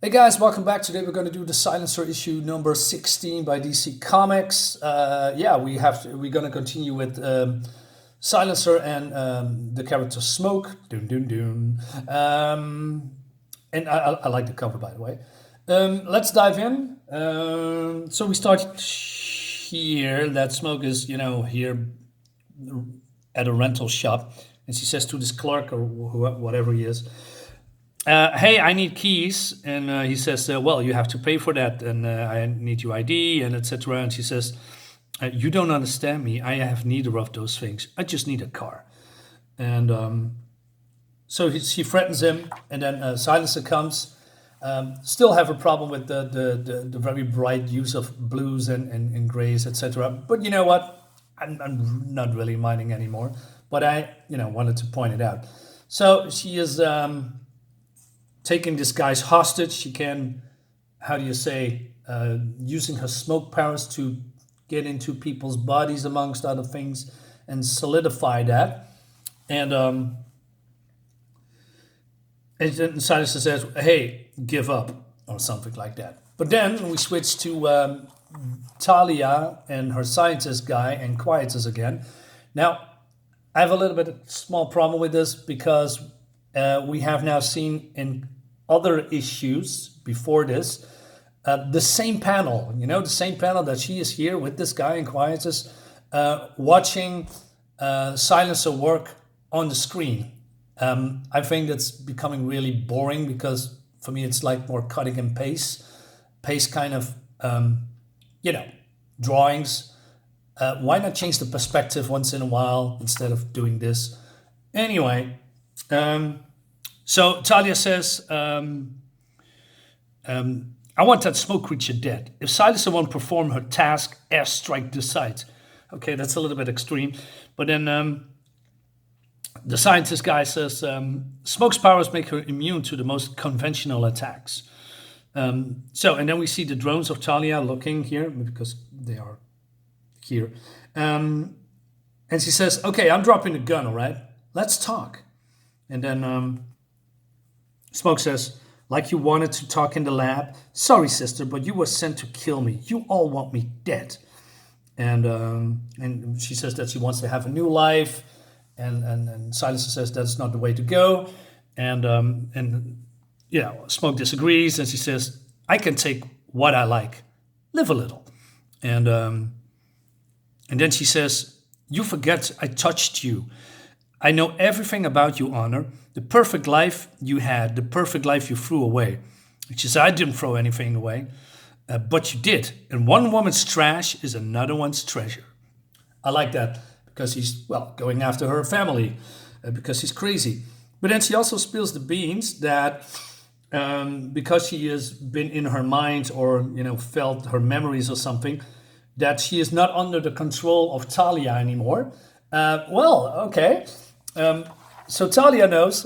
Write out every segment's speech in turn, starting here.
Hey guys, welcome back. Today we're going to do the Silencer issue number 16 by DC Comics. We're going to continue with Silencer and the character Smoke. Dun, dun, dun. And I like the cover, by the way. Let's dive in. So we start here. That Smoke is, here at a rental shop, and she says to this clerk or whatever he is, "Hey, I need keys." And he says, "Well, you have to pay for that, and I need your ID, and etc." And she says, "You don't understand me. I have neither of those things. I just need a car." And so she threatens him, and then Silencer comes. Still have a problem with the very bright use of blues and grays, etc. But you know what? I'm not really minding anymore. But I, wanted to point it out. So she is taking this guy's hostage. She can, how do you say, using her smoke powers to get into people's bodies, amongst other things, and solidify that. And then Silencer says, "Hey, give up," or something like that. But then we switch to Talia and her scientist guy and Quietus again. Now, I have a little bit of small problem with this because we have now seen in other issues before this the same panel, the same panel that she is here with this guy in Quietus watching Silencer work on the screen. I think that's becoming really boring because for me it's like more cutting and paste kind of, drawings. Why not change the perspective once in a while instead of doing this? Anyway, so Talia says, "I want that smoke creature dead. If Silencer won't perform her task, airstrike decides." Okay, that's a little bit extreme. But then the scientist guy says, "Smoke's powers make her immune to the most conventional attacks." And then we see the drones of Talia looking here because they are here. And she says, "Okay, I'm dropping the gun, all right? Let's talk." And then Smoke says, "Like you wanted to talk in the lab? Sorry, sister, but you were sent to kill me. You all want me dead." And she says that she wants to have a new life. And Silencer says that's not the way to go. And Smoke disagrees, and she says, "I can take what I like. Live a little." And then she says, "You forget I touched you. I know everything about you, Honor. The perfect life you had, the perfect life you threw away." She says, "I didn't throw anything away, but you did. And one woman's trash is another one's treasure." I like that because he's, going after her family because he's crazy. But then she also spills the beans that because she has been in her mind or, felt her memories or something, that she is not under the control of Talia anymore. Okay. So Talia knows,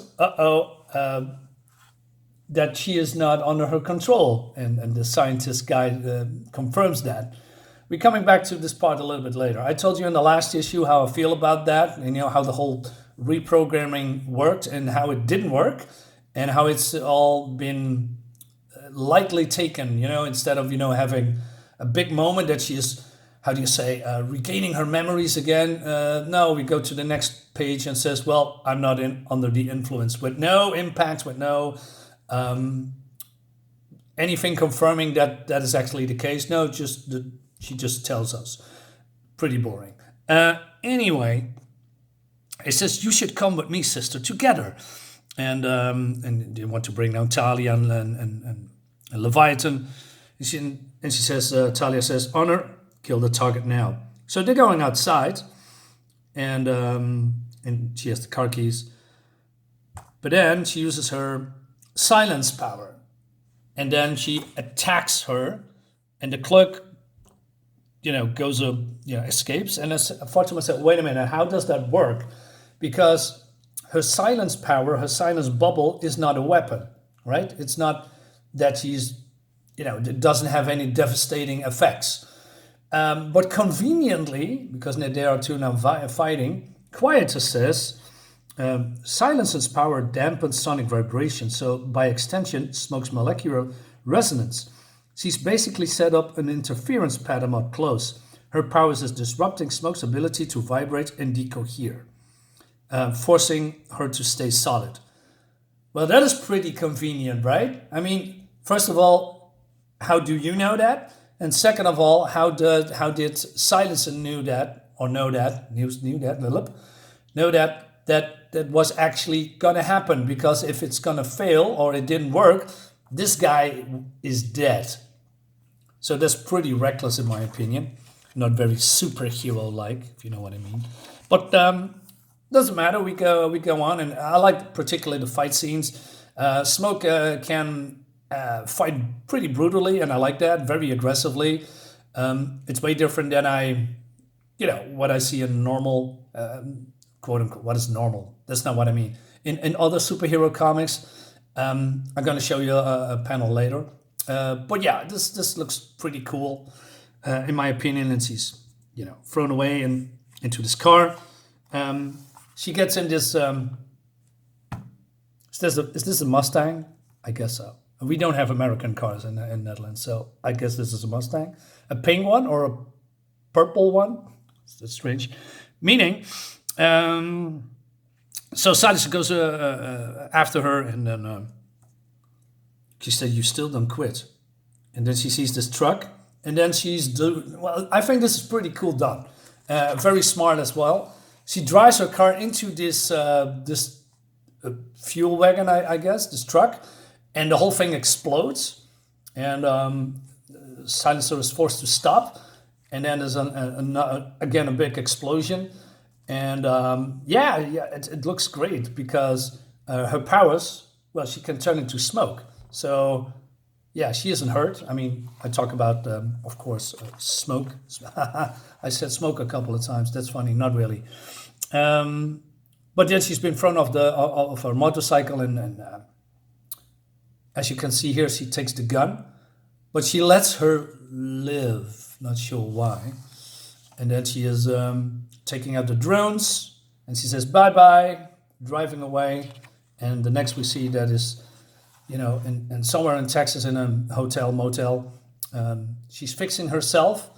that she is not under her control, and the scientist guy confirms that. We're coming back to this part a little bit later. I told you in the last issue how I feel about that, and how the whole reprogramming worked and how it didn't work, and how it's all been lightly taken, instead of, having a big moment that she is, how do you say, regaining her memories again. No, we go to the next page and says, "Well, I'm not under the influence," with no impact, with no anything confirming that is actually the case. No, she just tells us. Pretty boring. Anyway, it says, "You should come with me, sister, together." And they want to bring down Talia and Leviathan. And she says, Talia says, "Honor, kill the target now." So they're going outside, and she has the car keys. But then she uses her silence power, and then she attacks her, and the clerk, goes escapes. And as Fatima said, "Wait a minute, how does that work?" Because her silence power, her silence bubble, is not a weapon, right? It's not that she's, it doesn't have any devastating effects. But conveniently, because they are two now fighting, Quietus says, Silence's power dampens sonic vibration, so by extension, Smoke's molecular resonance. She's basically set up an interference pattern up close. Her powers is disrupting Smoke's ability to vibrate and decohere, forcing her to stay solid. Well, that is pretty convenient, right? I mean, first of all, how do you know that? And second of all, how did Silencer know that that was actually gonna happen? Because if it's gonna fail or it didn't work, this guy is dead. So that's pretty reckless in my opinion. Not very superhero-like, if you know what I mean. But doesn't matter. We go on, and I like particularly the fight scenes. Smoke can fight pretty brutally, and I like that, very aggressively. It's way different than what I see in normal, quote unquote. What is normal? That's not what I mean. In other superhero comics, I'm going to show you a panel later. But yeah, this looks pretty cool, in my opinion. And she's thrown away into this car. She gets in this. Is this a Mustang? I guess so. We don't have American cars in Netherlands, so I guess this is a Mustang, a pink one or a purple one. That's strange. Meaning, so Silas goes after her, and then she said, "You still don't quit." And then she sees this truck, and then I think this is pretty cool done. Very smart as well. She drives her car into this fuel wagon, I guess, this truck, and the whole thing explodes. And Silencer is forced to stop, and then there's again a big explosion. And it looks great because her powers, well, she can turn into smoke. So yeah, she isn't hurt. I mean, I talk about, of course, smoke. I said smoke a couple of times. That's funny, not really. But then she's been thrown off her motorcycle, and as you can see here, she takes the gun, but she lets her live. Not sure why. And then she is taking out the drones, and she says bye-bye, driving away. And the next we see that is, and somewhere in Texas in a hotel, motel, she's fixing herself.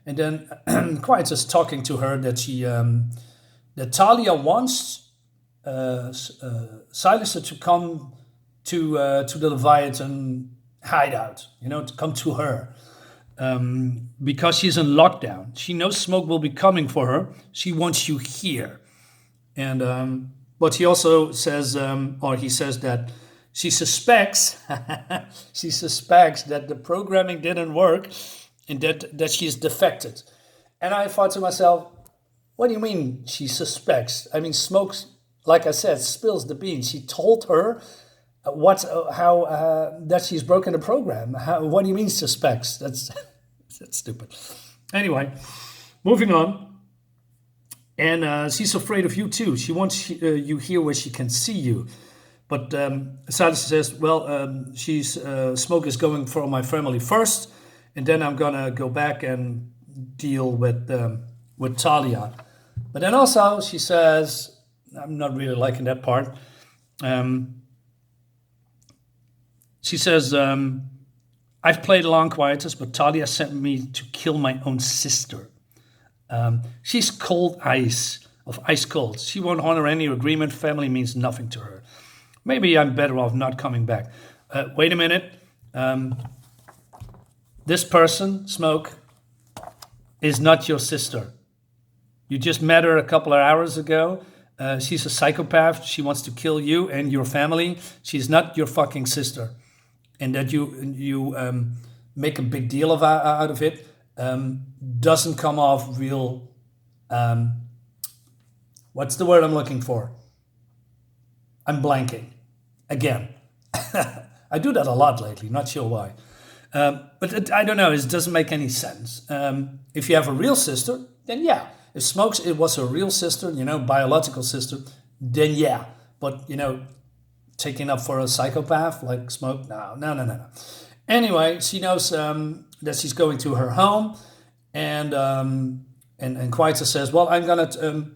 And then Quiet is talking to her that that Talia wants Silencer to come to the Leviathan hideout, to come to her. Because she's in lockdown. She knows Smoke will be coming for her. She wants you here. And but he also says, he says that she suspects that the programming didn't work and that she's defected. And I thought to myself, what do you mean she suspects? I mean, Smoke, like I said, spills the beans. She told her that she's broken the program. What do you mean suspects? That's stupid. Anyway, moving on. And she's afraid of you too. She wants you here where she can see you. But Silas says, well, Smoke is going for my family first, and then I'm gonna go back and deal with Talia. But then also she says, I'm not really liking that part. She says, I've played along Quietus, but Talia sent me to kill my own sister. She's cold ice, of ice cold. She won't honor any agreement. Family means nothing to her. Maybe I'm better off not coming back. Wait a minute. This person, Smoke, is not your sister. You just met her a couple of hours ago. She's a psychopath. She wants to kill you and your family. She's not your fucking sister. And that you make a big deal out of it doesn't come off real. What's the word I'm looking for? I'm blanking again. I do that a lot lately. Not sure why, but I don't know. It doesn't make any sense. If you have a real sister, then yeah. If Smoke's it was a real sister, biological sister, then yeah. But taking up for a psychopath like Smoke, no. Anyway, she knows that she's going to her home, and Quietus says, well, I'm gonna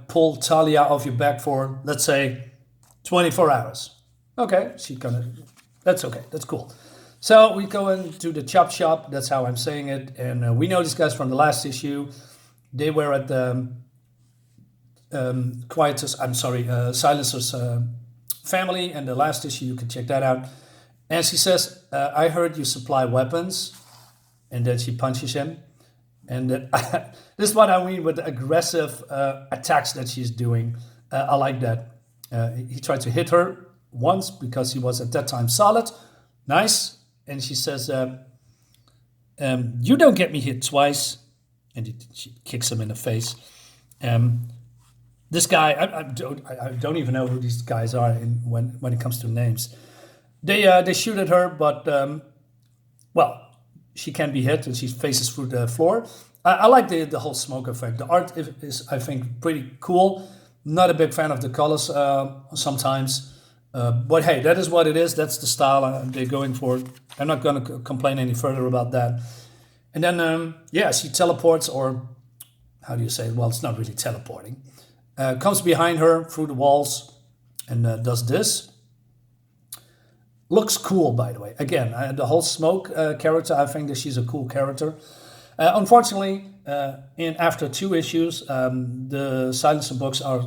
pull Talia off your back for, let's say, 24 hours. Okay, that's okay, that's cool. So we go into the chop shop. That's how I'm saying it. And we know these guys from the last issue. They were at the Silencer's family. And the last issue, you can check that out. And she says, I heard you supply weapons. And then she punches him. And this is what I mean with the aggressive attacks that she's doing. I like that. He tried to hit her once because he was at that time solid. Nice. And she says, you don't get me hit twice. And she kicks him in the face. This guy, I don't even know who these guys are when it comes to names. They shoot at her, but, she can be hit and she faces through the floor. I like the whole smoke effect. The art is, I think, pretty cool. Not a big fan of the colors sometimes. But hey, that is what it is. That's the style they're going for. I'm not going to complain any further about that. And then, she teleports, or how do you say it? Well, it's not really teleporting. Comes behind her through the walls and does this. Looks cool, by the way. Again, the whole smoke character, I think that she's a cool character. Unfortunately, after 2 issues, the Silencer books are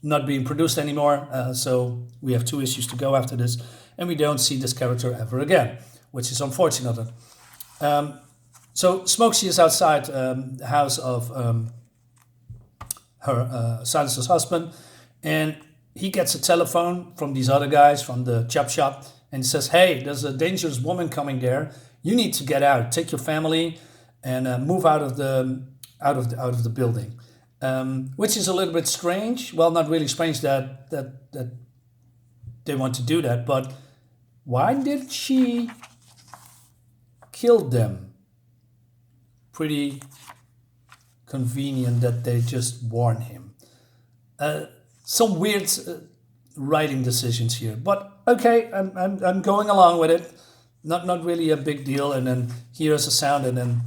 not being produced anymore. So we have 2 issues to go after this. And we don't see this character ever again, which is unfortunate. So Smokesy is outside the house of her Silencer's husband. And he gets a telephone from these other guys from the chop shop. And he says, hey, there's a dangerous woman coming there. You need to get out. Take your family and move out of the building. Which is a little bit strange. Well, not really strange that they want to do that, but why did she kill them? Pretty convenient that they just warn him. Some weird writing decisions here, but okay, I'm going along with it. Not really a big deal. And then here's a sound, and then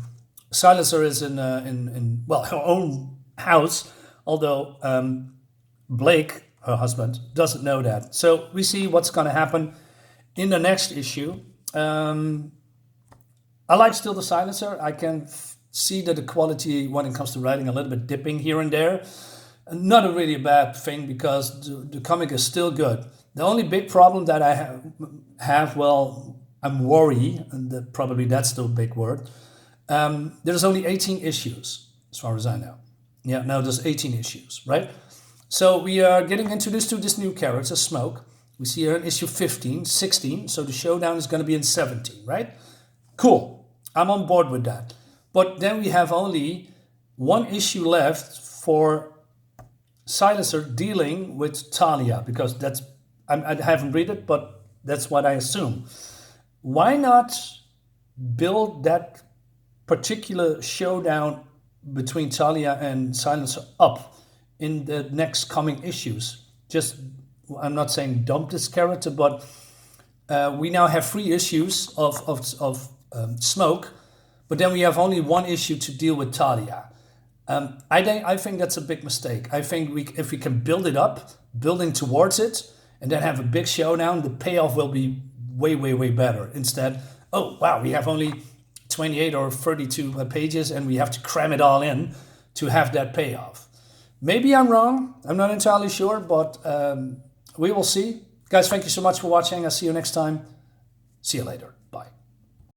Silencer is in her own house, although Blake, her husband, doesn't know that. So we see what's going to happen in the next issue. I like still the Silencer. I can see that the quality when it comes to writing a little bit dipping here and there. Not a really bad thing because the comic is still good. The only big problem that I have, I'm worried, and probably that's still a big word. There's only 18 issues, as far as I know. Yeah, now there's 18 issues, right? So we are getting introduced to this new character, Smoke. We see her in issue 15, 16, so the showdown is going to be in 17, right? Cool, I'm on board with that. But then we have only 1 issue left for Silencer dealing with Talia, because I haven't read it, but that's what I assume. Why not build that particular showdown between Talia and Silencer up in the next coming issues? I'm not saying dump this character, but we now have 3 issues of Smoke, but then we have only 1 issue to deal with Talia. I think that's a big mistake. I think if we can build it up, building towards it, and then have a big showdown, the payoff will be way, way, way better. Instead, oh, wow, we have only 28 or 32 pages and we have to cram it all in to have that payoff. Maybe I'm wrong. I'm not entirely sure, but we will see. Guys, thank you so much for watching. I'll see you next time. See you later. Bye.